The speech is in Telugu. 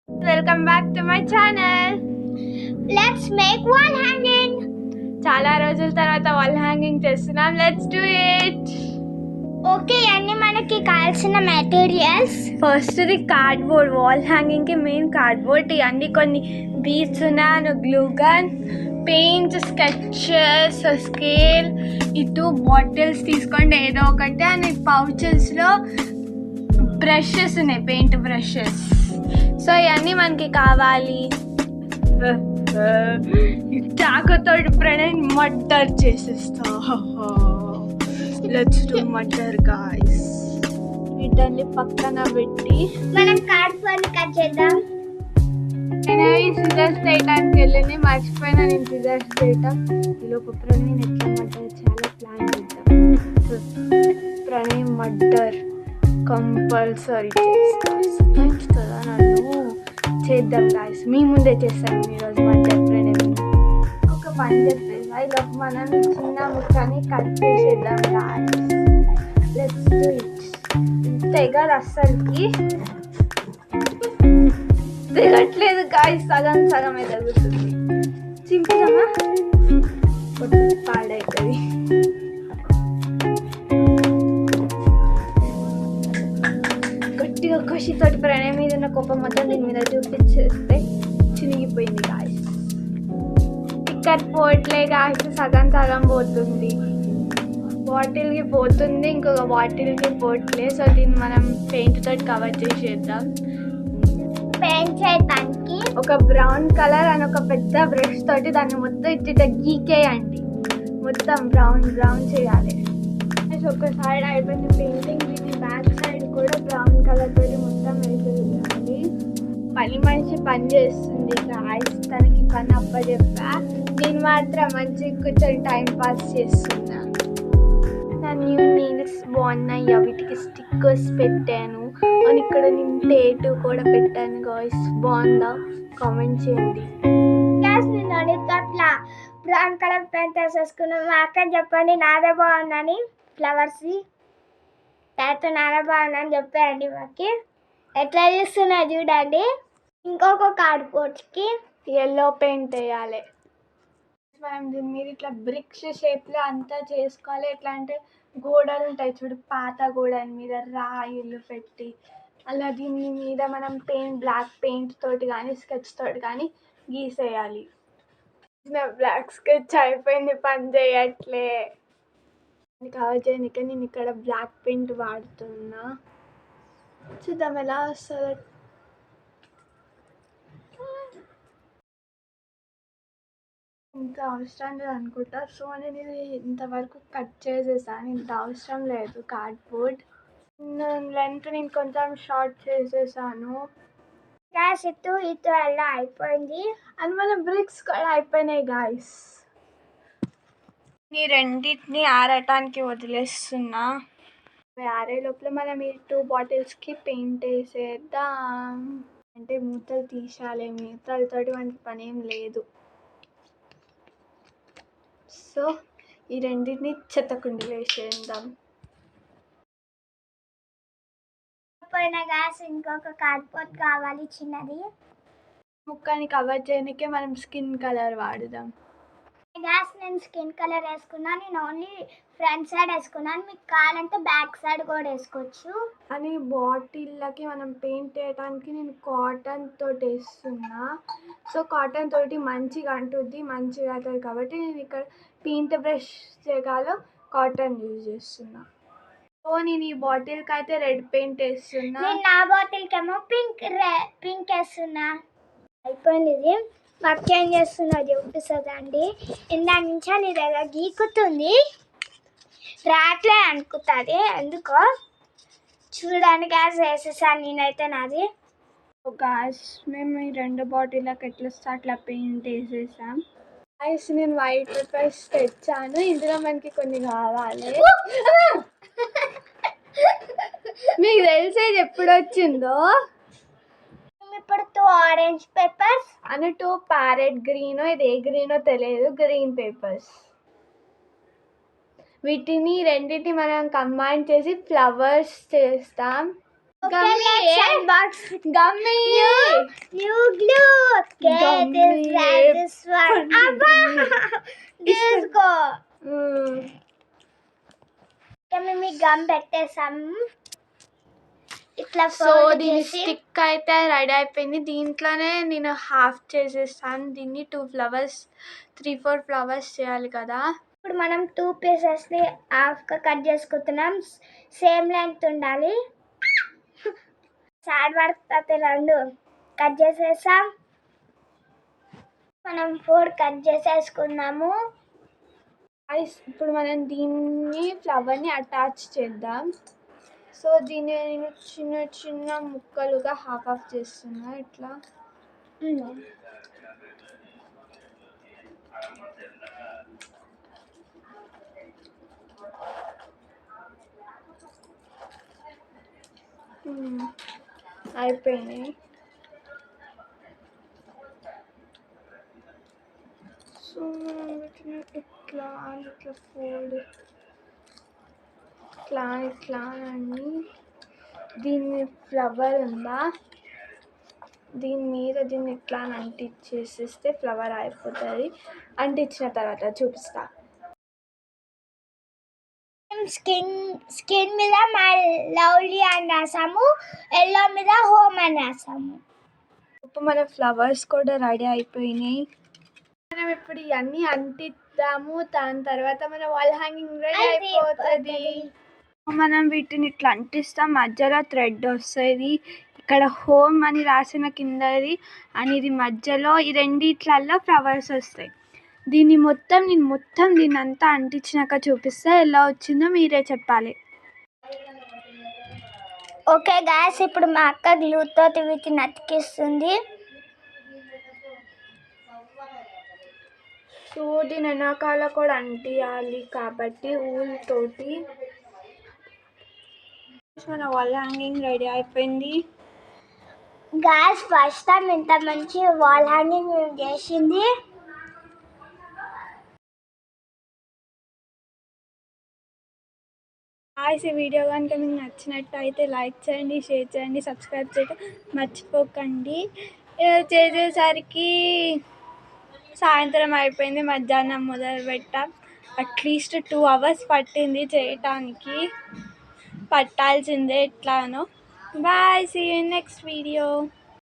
Welcome back to my channel. Let's make wall hanging. చాలా రోజుల తర్వాత వాల్ హ్యాంగింగ్ చేస్తున్నాం. Let's do it. ఓకే, అన్ని మనకి కావాల్సిన materials. First the cardboard. Wall hanging కి మెయిన్ కార్డ్బోర్డ్. ఇవన్నీ కొన్ని బీడ్స్ ఉన్నాయి, glue gun, paint, sketches, scale, ఈ 2 బాటిల్స్ తీసుకోండి ఏదో ఒకటి. అండ్ పౌచెస్ లో బ్రషెస్ ఉన్నాయి, పెయింట్ బ్రషెస్. సో ఇవన్నీ మనకి కావాలి. చాకుతో ప్రణయ్ మర్డర్ చేసేస్తా. Let's do murder guys. వీటన్ని పక్కన పెట్టి మనం కార్డ్బోర్డ్ కట్ చేద్దాం. నేను సిజర్స్ చేయడానికి వెళ్ళింది, మర్చిపోయినా నేను సిజర్స్ చేయటం. ఈలోపు ప్రణయ్ ఎట్లా మర్డర్ చాలా ప్లాన్ చేద్దాం. ప్రణయ్ మర్డర్ కంపల్సరీ చేస్తా నన్ను చేద్దాం గాయస్. మీ ముందే చేస్తాను ఈరోజు మర్డర్. ప్రణయ్ ఒక పని చెప్పేసి ఈలోపు మనం చిన్న ముక్కని కట్ చేసేద్దాం గాయస్. Let's do it. తెగదు అస్సలకి తిరగట్లేదు గాయస్, సగం సగమే తగ్గుతుంది. చింపిదమ్మా పాడవుతుంది. గట్టిగా కషితోటి ప్రణయం మీద ఉన్న కోపం మొత్తం దీని మీద చూపించేస్తే చినిగిపోయింది గాయస్. ఇక్కడ పోట్లే గాయస్, సగం సగం పోతుంది. బాటిల్కి పోతుంది, ఇంకొక బాటిల్కి పోట్లే. సో దీన్ని మనం పెయింట్ తోటి కవర్ చేసేద్దాం. పెయింట్ చేయడానికి ఒక బ్రౌన్ కలర్ అని ఒక పెద్ద బ్రష్ తోటి దాన్ని మొత్తం ఇట్లా గీకేయండి. మొత్తం బ్రౌన్ బ్రౌన్ చేయాలి. ఒక సైడ్ అయిపోయింది పెయింటింగ్, దీని బ్యాక్ సైడ్ కూడా బ్రౌన్ కలర్ తోటి మొత్తం వేసేయాలి. పని మనిషి పని చేస్తుంది గాయ్స్, తనకి పని అప్పచెప్పా. నేను మాత్రం మంచిగా కూర్చొని టైం పాస్ చేస్తున్నా. నా న్యూ నెయిల్స్ బాగున్నాయి, వీటికి స్టిక్కర్స్ పెట్టాను. అని ఇక్కడ నేను టేటు కూడా పెట్టాను గాయ్స్. బాగుందా? కామెంట్ చేయండి. నేను అట్లా బ్రౌన్ కలర్ పెయింట్ వేసేసుకున్నాం. మా అక్క చెప్పండి నాదే బాగుందని, ఫ్లవర్స్ దాంతో నాదే బాగుందని చెప్పేయండి. మాకి ఎట్లా చేస్తున్నా చూడండి. ఇంకొక కార్డ్బోర్డ్కి ఎల్లో పెయింట్ వేయాలి. మనం దీని మీద ఇట్లా బ్రిక్స్ షేప్లో అంతా చేసుకోవాలి. ఎట్లా అంటే గోడలు ఉంటాయి చూడు, పాత గోడల మీద రాయిలు పెట్టి అలా దీని మీద మనం పెయింట్, బ్లాక్ పెయింట్ తోటి కానీ స్కెచ్ తోటి కానీ గీసేయాలి. నా బ్లాక్ స్కెచ్ అయిపోయింది, పని చేయట్లే. కవర్ చేయడానికి నేను ఇక్కడ బ్లాక్ పెయింట్ వాడుతున్నా. చూద్దాం ఎలా వస్తుందో. ఇంత అవసరం లేదు అనుకుంటా. సో నేను ఇది ఇంతవరకు కట్ చేసేసాను. ఇంత అవసరం లేదు కార్డ్బోర్డ్. లెంత్ నేను కొంచెం షార్ట్ చేసేసాను. గ్యాస్ ఇటు అలా అయిపోయింది. అండ్ మన బ్రిక్స్ కూడా అయిపోయినాయి గాయస్. ఈ రెండింటిని ఆరటానికి వదిలేస్తున్నా. ఆరే లోపల మనం ఈ 2 బాటిల్స్కి పెయింట్ వేసేద్దాం. అంటే మూతలు తీసేయాలి, మూతలతోటి మనకి పని ఏం లేదు. సో ఈ రెండింటిని చెత్తకుండి వేసేద్దాం. పోయిన గ్యాస్ ఇంకొక కార్డ్బోర్డ్ కావాలి చిన్నది. ముక్కని కవర్ చేయడానికే మనం స్కిన్ కలర్ వాడుదాం. గ్యాస్ నేను స్కిన్ కలర్ వేసుకున్నాను. నేను ఓన్లీ ఫ్రంట్ సైడ్ వేసుకున్నాను. మీకు కావాలంటే బ్యాక్ సైడ్ కూడా వేసుకోవచ్చు. అని బాటిళ్ళకి మనం పెయింట్ వేయడానికి నేను కాటన్ తోటి వేస్తున్నా. సో కాటన్ తోటి మంచిగా అంటుంది, మంచిగా అవుతుంది కాబట్టి నేను ఇక్కడ పెయింట్ బ్రష్ చేయగాలో కాటన్ యూజ్ చేస్తున్నా. సో నేను ఈ బాటిల్కి అయితే రెడ్ పెయింట్ వేస్తున్నా. నేను నా బాటిల్కి ఏమో పింక్ వేస్తున్నా. అయిపోయింది ఇది. వర్క్ ఏం చేస్తున్నా చూపిస్తుంది అండి. ఇందాక నుంచి నీ దగ్గర గీకుతుంది, రాట్లే అనుకుంటుంది ఎందుకో. చూడండి గ్యాస్ వేసేసాను నేనైతే నాది. గ్యాస్ మేము ఈ 2 బాటిళ్ళకి ఎట్లా వస్తే అట్లా పెయింట్ వేసేసాం. గ్యాస్ నేను వైట్ పేపర్స్ తెచ్చాను, ఇందులో మనకి కొన్ని కావాలి. మీకు తెలిసేది ఎప్పుడు వచ్చిందో. ఇప్పుడు 2 ఆరెంజ్ పేపర్స్ అని 2 ప్యారెట్ గ్రీన్, ఇది ఏ గ్రీనో తెలియదు, గ్రీన్ పేపర్స్. వీటిని రెండింటిని మనం కంబైన్ చేసి ఫ్లవర్స్ చేస్తాం. Okay, let's unbox. గమ్మి You తీసుకో మేము గమ్ పెట్టేసాం ఇట్లా సో fold దీని చేసి స్టిక్ అయితే రెడీ అయిపోయింది. దీంట్లోనే నేను హాఫ్ చేసేస్తాను. దీన్ని 3-4 ఫ్లవర్స్ చేయాలి కదా. ఇప్పుడు మనం 2 పీసెస్ని హాఫ్గా కట్ చేసుకుంటున్నాం. సేమ్ లెంగ్త్ ఉండాలి. సైడ్ వర్క్ అయితే 2 కట్ చేసేసాం. మనం 4 కట్ చేసేసుకున్నాము. ఇప్పుడు మనం దీన్ని ఫ్లవర్ని అటాచ్ చేద్దాం. సో దీన్ని నేను చిన్న చిన్న ముక్కలుగా హాఫ్ చేస్తున్నా ఇట్లా. అయిపోయినాయి. సో ఇట్లా ఫోల్డ్ ఇట్లా అని దీన్ని ఫ్లవర్ ఉందా దీని మీద దీన్ని ఇట్లా అంటించేసేస్తే ఫ్లవర్ అయిపోతుంది. అంటించిన తర్వాత చూపిస్తా. స్కిన్ మీద మై లవ్లీ అని రాసాము, ఎల్లో మీద హోమ్ అని రాసాము. ఇప్పుడు మన ఫ్లవర్స్ కూడా రెడీ అయిపోయినాయి. మనం ఇప్పుడు ఇవన్నీ అంటిద్దాము. దాని తర్వాత మన వాల్ హ్యాంగింగ్ రెడీ అయిపోతుంది. మనం వీటిని ఇట్లా అంటిస్తాం. మధ్యలో థ్రెడ్ వస్తుంది. ఇక్కడ హోమ్ అని రాసిన కిందది అని ఇది మధ్యలో ఈ రెండిట్లల్లో ఫ్లవర్స్ వస్తాయి. నేను మొత్తం దీన్ని అంతా అంటించినాక చూపిస్తే ఎలా వచ్చిందో మీరే చెప్పాలి. ఓకే గాయస్, ఇప్పుడు మా అక్క గ్లూతో వీటిని అతికిస్తుంది. సో దీని వెనకాల కూడా అంటియాలి కాబట్టి ఊల్ తోటి మన వాల్ హ్యాంగింగ్ రెడీ అయిపోయింది. గాయస్, ఫస్ట్ టైం ఇంత మంచి వాల్ హ్యాంగింగ్ మేము చేసింది. ఈ వీడియో కనుక మీకు నచ్చినట్టయితే లైక్ చేయండి, షేర్ చేయండి, సబ్స్క్రైబ్ చేయడం మర్చిపోకండి. చేసేసరికి సాయంత్రం అయిపోయింది. మధ్యాహ్నం మొదలు పెట్టాం. అట్లీస్ట్ 2 hours పట్టింది చేయటానికి. పట్టాల్సిందే ఎట్లానో. Bye, see you in next video.